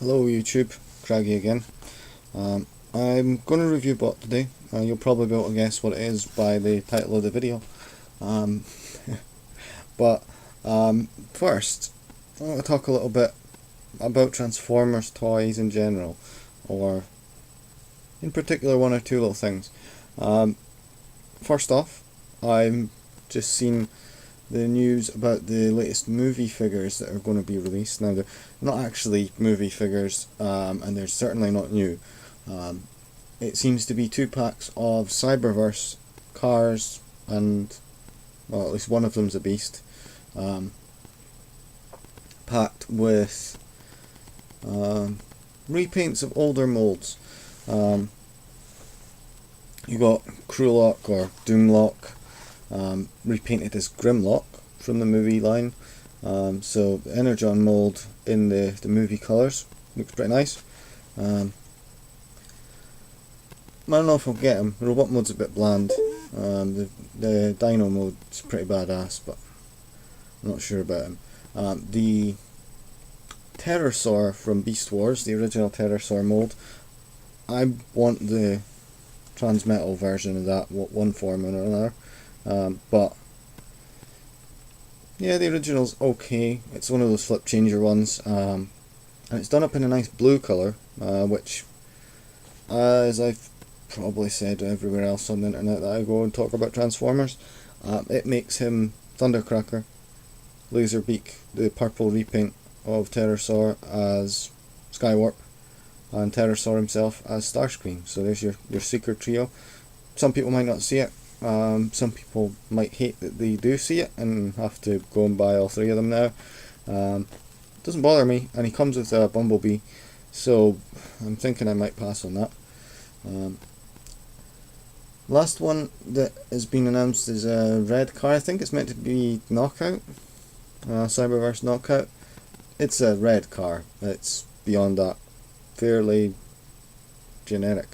Hello YouTube, Craggy again. I'm going to review Bot today. You'll probably be able to guess what it is by the title of the video. Um, but first, I want to talk a little bit about Transformers toys in general, or in particular one or two little things. First off, I'm just seen the news about the latest movie figures that are going to be released. Now, they're not actually movie figures, and they're certainly not new. It seems to be 2 packs of Cyberverse cars, and, well, at least one of them's a beast, packed with repaints of older molds. You got Krulok or Doomlock, repainted as Grimlock from the movie line. So the Energon mold in the movie colours looks pretty nice. I don't know if I'll get him. The robot mode's a bit bland. The Dino mode's pretty badass, but I'm not sure about him. The Pterosaur from Beast Wars, the original Pterosaur mold, I want the Transmetal version of that, one form or another. But yeah, the original's okay. It's one of those flip changer ones, and it's done up in a nice blue colour, which, as I've probably said everywhere else on the internet that I go and talk about Transformers, it makes him Thundercracker, Laserbeak, the purple repaint of Pterosaur as Skywarp, and Pterosaur himself as Starscream. So there's your secret trio. Some people might not see it. Some people might hate that they do see it and have to go and buy all three of them now. Doesn't bother me, and he comes with a Bumblebee, so I'm thinking I might pass on that. Last one that has been announced is a red car. I think it's meant to be Knockout, Cyberverse Knockout. It's a red car. It's beyond that, fairly generic.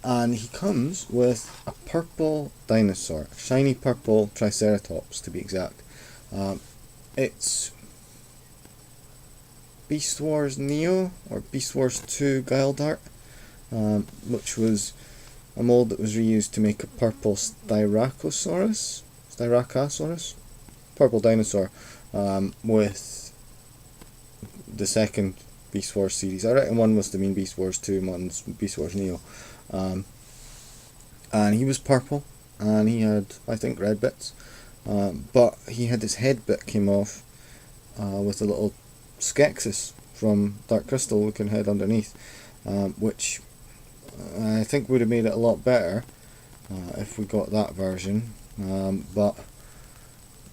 And he comes with a purple dinosaur, a shiny purple Triceratops to be exact. It's Beast Wars Neo, or Beast Wars 2 Guildart, which was a mold that was reused to make a purple Styracosaurus, purple dinosaur, with the second Beast Wars series. I reckon one was to mean Beast Wars 2 and one's Beast Wars Neo. And he was purple, and he had, I think, red bits, but he had his head bit came off, with a little Skeksis from Dark Crystal looking head underneath, which I think would have made it a lot better if we got that version. But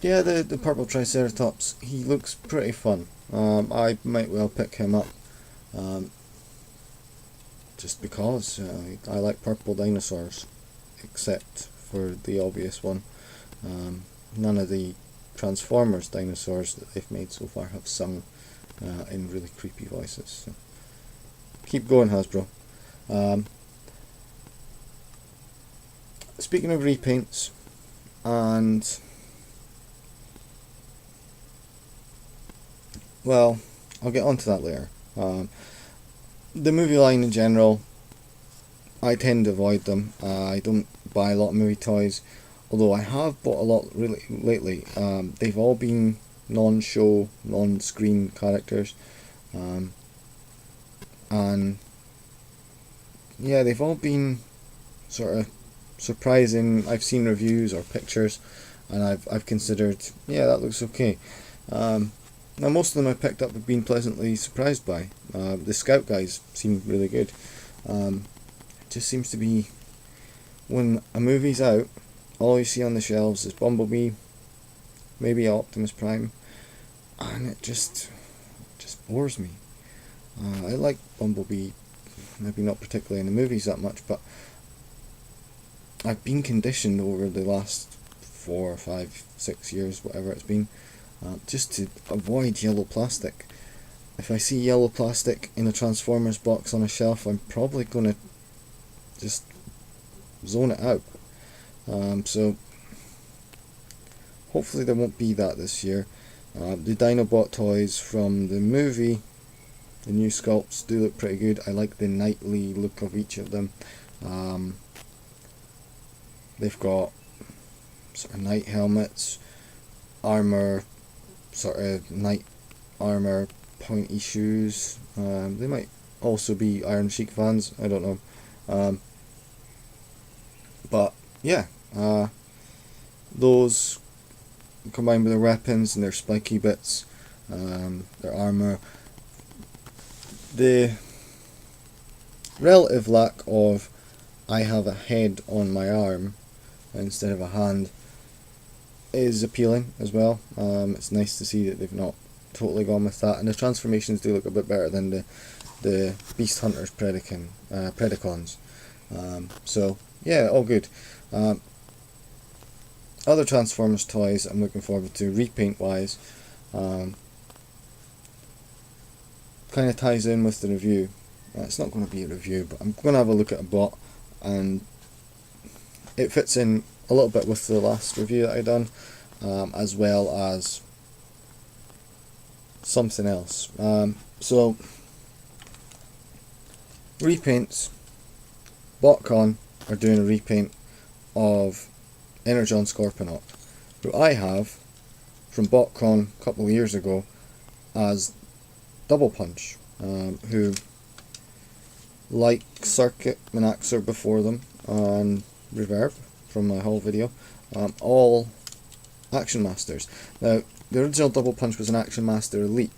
yeah, the purple Triceratops, he looks pretty fun. I might well pick him up, just because I like purple dinosaurs, except for the obvious one. None of the Transformers dinosaurs that they've made so far have sung in really creepy voices. So keep going, Hasbro. Speaking of repaints, and well, I'll get onto that later. The movie line in general, I tend to avoid them. I don't buy a lot of movie toys, although I have bought a lot really lately. They've all been non-show, non-screen characters, and yeah, they've all been sort of surprising. I've seen reviews or pictures, and I've considered, yeah, that looks okay. Now, most of them I picked up have been pleasantly surprised by. The Scout guys seem really good. It just seems to be, when a movie's out, all you see on the shelves is Bumblebee, maybe Optimus Prime, and it just bores me. I like Bumblebee, maybe not particularly in the movies that much, but I've been conditioned over the last 4, 5, 6 years, whatever it's been, just to avoid yellow plastic. If I see yellow plastic in a Transformers box on a shelf, I'm probably going to just zone it out. So hopefully there won't be that this year. The Dinobot toys from the movie The new sculpts do look pretty good. I like the knightly look of each of them. They've got sort of knight helmets, armor, sort of knight armor, pointy shoes. They might also be Iron Sheik fans, I don't know. But yeah, those combined with their weapons and their spiky bits, their armor, the relative lack of I have a head on my arm instead of a hand is appealing as well. It's nice to see that they've not totally gone with that, and the transformations do look a bit better than the Beast Hunters Predacons. So yeah, all good. Other Transformers toys I'm looking forward to, repaint wise, kind of ties in with the review. It's not going to be a review, but I'm going to have a look at a bot, and it fits in a little bit with the last review that I done, as well as something else. So repaints. Botcon are doing a repaint of Energon Scorponok, who I have from Botcon a couple of years ago as DoublePunch, who, like Circuit and Axer before them, and Reverb from my whole video, all Action Masters. Now, the original DoublePunch was an Action Master Elite,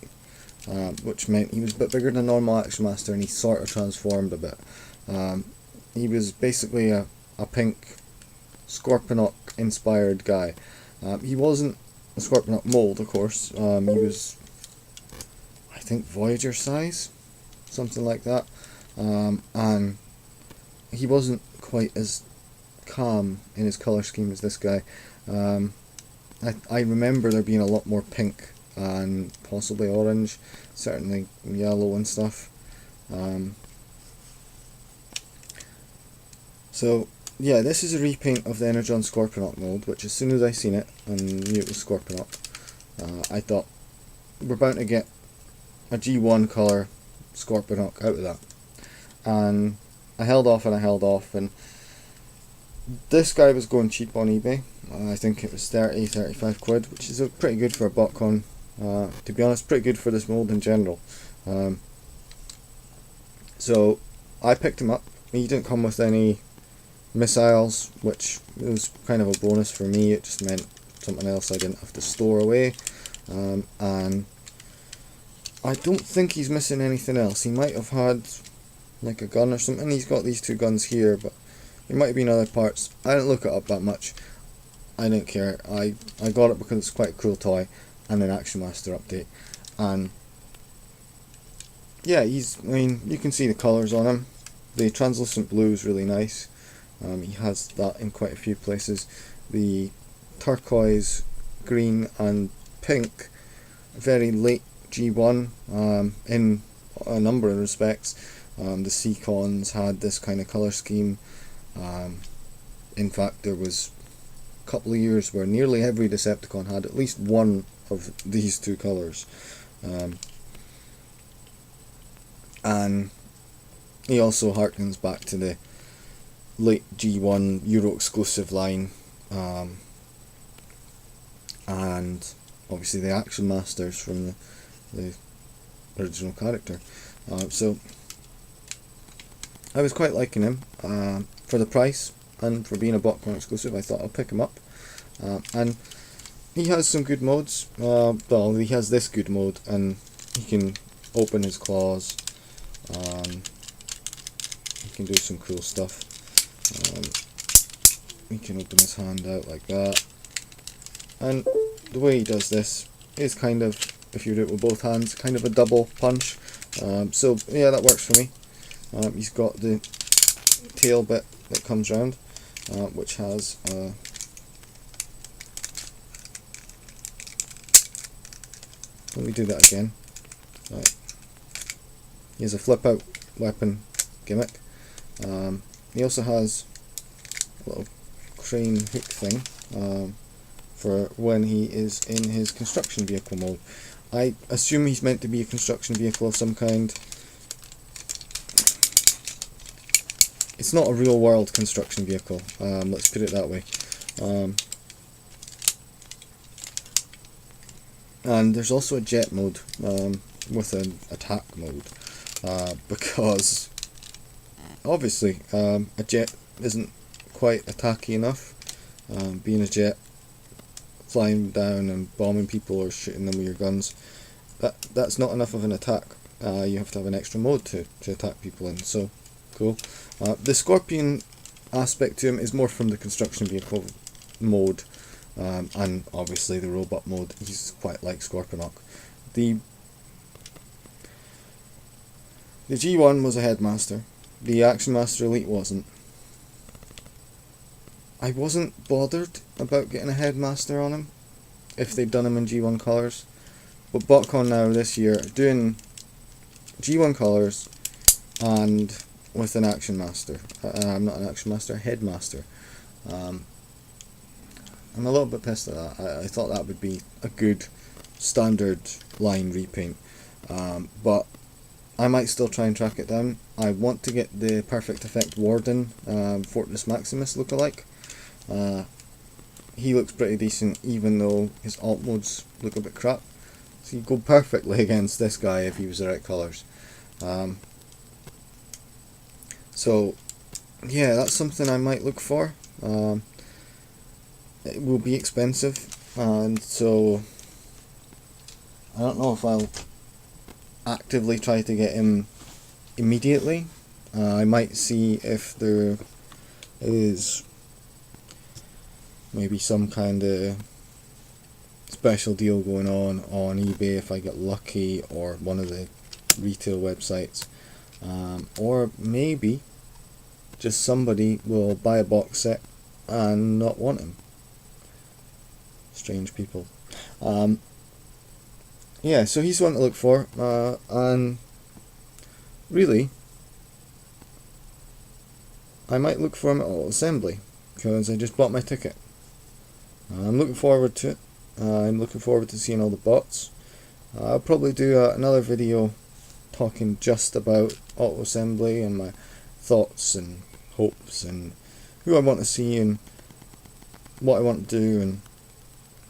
which meant he was a bit bigger than a normal Action Master, and he sort of transformed a bit. He was basically a pink Scorponok inspired guy. He wasn't a Scorponok mold, of course. He was, I think, Voyager size, something like that. And he wasn't quite as calm in his colour scheme as this guy. I remember there being a lot more pink and possibly orange, certainly yellow and stuff. So yeah, this is a repaint of the Energon Scorponok mold, which as soon as I seen it and knew it was Scorponok, I thought we're bound to get a G1 colour Scorponok out of that. And I held off and I held off, and this guy was going cheap on eBay. I think it was 30-35 quid, which is pretty good for a Botcon. To be honest, pretty good for this mold in general. So I picked him up. He didn't come with any missiles, which was kind of a bonus for me. It just meant something else I didn't have to store away. And I don't think he's missing anything else. He might have had like a gun or something. He's got these two guns here, but there might have been other parts. I didn't look it up that much. I didn't care. I got it because it's quite a cool toy and an Action Master update. And yeah, I mean, you can see the colours on him. The translucent blue is really nice. He has that in quite a few places. The turquoise, green and pink, very late G1 in a number of respects. The Seacons had this kind of colour scheme. In fact, there was a couple of years where nearly every Decepticon had at least one of these two colours. And he also harkens back to the late G1 Euro exclusive line, and obviously the Action Masters from the original character. So I was quite liking him for the price and for being a Botcon exclusive. I thought I'll pick him up, and he has some good modes. Well, he has this good mode, and he can open his claws. He can do some cool stuff. He can open his hand out like that, and the way he does this is kind of, if you do it with both hands, kind of a double punch. So yeah, that works for me. He's got the tail bit that comes round, which has let me do that again. Right. He has a flip out weapon gimmick. He also has a little crane hook thing for when he is in his construction vehicle mode. I assume he's meant to be a construction vehicle of some kind. It's not a real world construction vehicle, let's put it that way. And there's also a jet mode with an attack mode, because obviously a jet isn't quite attacky enough. Being a jet, flying down and bombing people or shooting them with your guns, that's not enough of an attack. You have to have an extra mode to attack people in, so cool. The Scorpion aspect to him is more from the construction vehicle mode, and obviously the robot mode. He's quite like Scorponok. The G1 was a Headmaster. The Action Master Elite wasn't. I wasn't bothered about getting a Headmaster on him if they'd done him in G1 colours, but Botcon now this year are doing G1 colours and with an Action Master. Not an Action Master, a Headmaster. I'm a little bit pissed at that. I thought that would be a good standard line repaint, but I might still try and track it down. I want to get the Perfect Effect Warden, Fortress Maximus lookalike. He looks pretty decent, even though his alt modes look a bit crap. So he'd go perfectly against this guy if he was the right colours. So yeah, that's something I might look for. It will be expensive, and so I don't know if I'll actively try to get him immediately. I might see if there is maybe some kind of special deal going on eBay if I get lucky, or one of the retail websites, or maybe just somebody will buy a box set and not want him. Strange people. Yeah, so he's one to look for, and really I might look for him at Auto Assembly, because I just bought my ticket. I'm looking forward to it. I'm looking forward to seeing all the bots. I'll probably do another video talking just about Auto Assembly and my thoughts and hopes and who I want to see and what I want to do and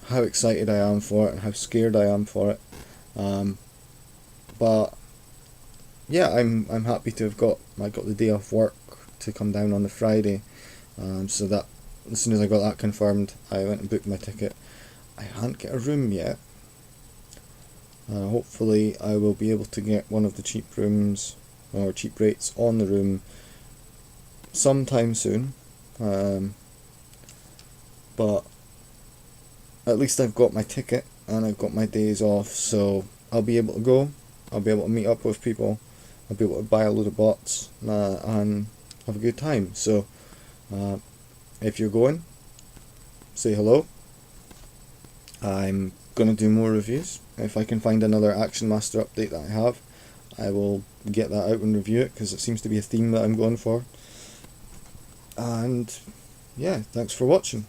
how excited I am for it and how scared I am for it. But yeah, I'm happy to have I got the day off work to come down on the Friday, so that as soon as I got that confirmed, I went and booked my ticket. I can't get a room yet. Hopefully I will be able to get one of the cheap rooms or cheap rates on the room sometime soon, but at least I've got my ticket and I've got my days off, so I'll be able to go, I'll be able to meet up with people, I'll be able to buy a load of bots and have a good time. So if you're going, say hello. I'm going to do more reviews. If I can find another Action Master update that I have, I will get that out and review it, because it seems to be a theme that I'm going for. And yeah, thanks for watching.